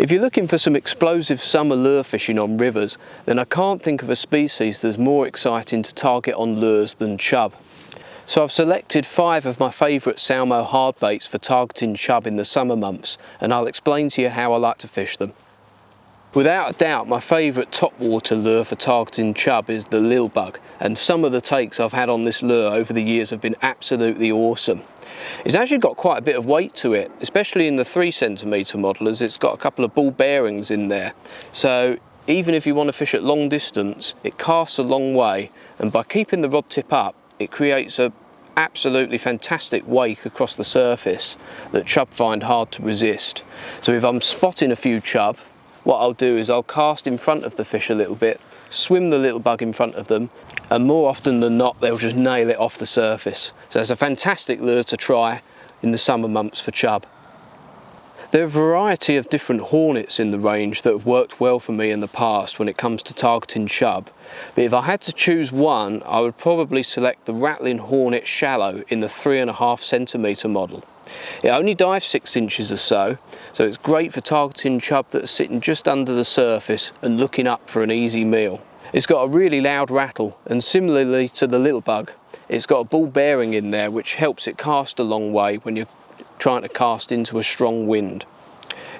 If you're looking for some explosive summer lure fishing on rivers, then I can't think of a species that's more exciting to target on lures than chub. So I've selected 5 of my favourite Salmo hardbaits for targeting chub in the summer months, and I'll explain to you how I like to fish them. Without a doubt, my favourite topwater lure for targeting chub is the Lil Bug, and some of the takes I've had on this lure over the years have been absolutely awesome. It's actually got quite a bit of weight to it, especially in the 3cm model, as it's got a couple of ball bearings in there. So even if you want to fish at long distance, it casts a long way, and by keeping the rod tip up, it creates a absolutely fantastic wake across the surface that chub find hard to resist. So if I'm spotting a few chub, what I'll do is I'll cast in front of the fish a little bit, swim the little bug in front of them, and more often than not they'll just nail it off the surface. So it's a fantastic lure to try in the summer months for chub. There are a variety of different Hornets in the range that have worked well for me in the past when it comes to targeting chub, but if I had to choose one, I would probably select the Rattlin Hornet Shallow in the 3.5cm model. It only dives 6 inches or so, so it's great for targeting chub that are sitting just under the surface and looking up for an easy meal. It's got a really loud rattle, and similarly to the Lil Bug, it's got a ball bearing in there which helps it cast a long way when you're trying to cast into a strong wind.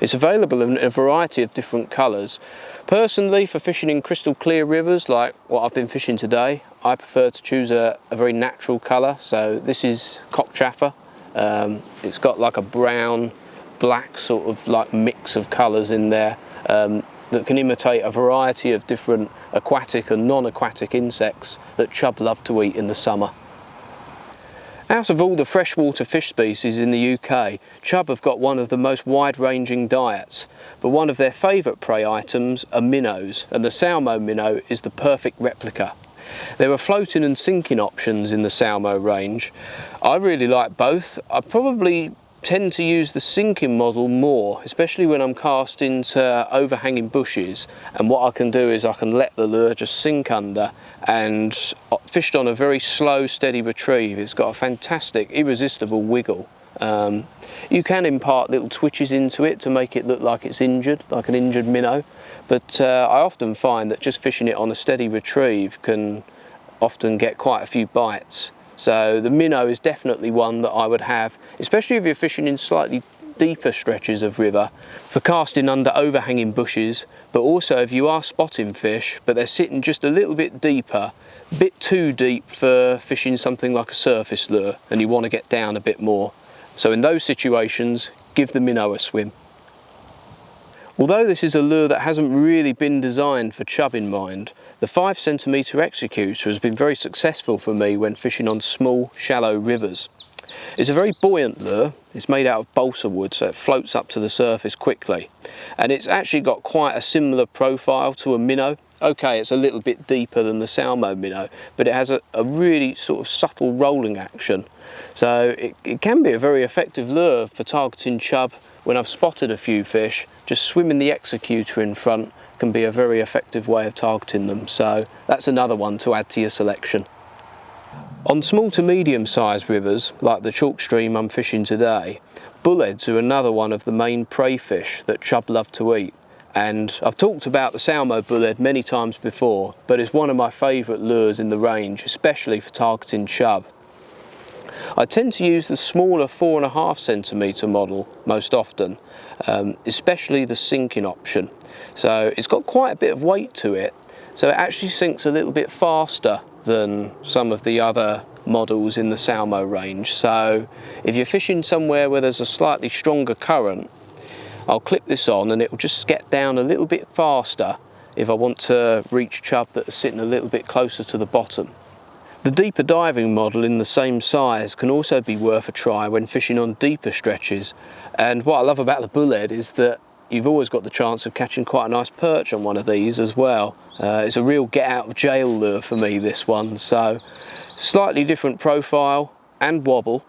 It's available in a variety of different colours. Personally, for fishing in crystal clear rivers like what I've been fishing today, I prefer to choose a very natural colour. So this is cockchafer. It's got like a brown, black sort of like mix of colours in there that can imitate a variety of different aquatic and non-aquatic insects that chub love to eat in the summer. Out of all the freshwater fish species in the UK, chub have got one of the most wide-ranging diets, but one of their favourite prey items are minnows, and the Salmo minnow is the perfect replica. There are floating and sinking options in the Salmo range. I really like both. I probably tend to use the sinking model more, especially when I'm casting to overhanging bushes, and what I can do is I can let the lure just sink under and fished on a very slow, steady retrieve. It's got a fantastic, irresistible wiggle. You can impart little twitches into it to make it look like it's injured, like an injured minnow, but I often find that just fishing it on a steady retrieve can often get quite a few bites. So the minnow is definitely one that I would have, especially if you're fishing in slightly deeper stretches of river, for casting under overhanging bushes, but also if you are spotting fish but they're sitting just a little bit deeper, a bit too deep for fishing something like a surface lure, and you want to get down a bit more. So in those situations, give the minnow a swim. Although this is a lure that hasn't really been designed for chub in mind, the 5cm Executor has been very successful for me when fishing on small, shallow rivers. It's a very buoyant lure. It's made out of balsa wood, so it floats up to the surface quickly. And it's actually got quite a similar profile to a minnow. Okay, it's a little bit deeper than the Salmo minnow, but it has a really sort of subtle rolling action. So it can be a very effective lure for targeting chub. When I've spotted a few fish, just swimming the Executor in front can be a very effective way of targeting them. So that's another one to add to your selection. On small to medium sized rivers, like the chalk stream I'm fishing today, bullheads are another one of the main prey fish that chub love to eat. And I've talked about the Salmo bullhead many times before, but it's one of my favourite lures in the range, especially for targeting chub. I tend to use the smaller 4.5cm model most often, especially the sinking option. So it's got quite a bit of weight to it, so it actually sinks a little bit faster than some of the other models in the Salmo range. So if you're fishing somewhere where there's a slightly stronger current, I'll clip this on and it will just get down a little bit faster if I want to reach chub that are sitting a little bit closer to the bottom. The deeper diving model in the same size can also be worth a try when fishing on deeper stretches, and what I love about the bullhead is that you've always got the chance of catching quite a nice perch on one of these as well. It's a real get out of jail lure for me, this one. So slightly different profile and wobble,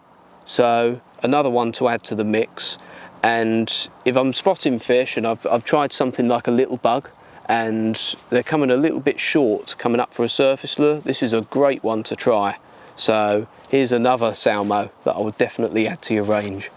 so another one to add to the mix. And if I'm spotting fish and I've tried something like a Lil Bug and they're coming a little bit short coming up for a surface lure, this is a great one to try. So here's another Salmo that I would definitely add to your range.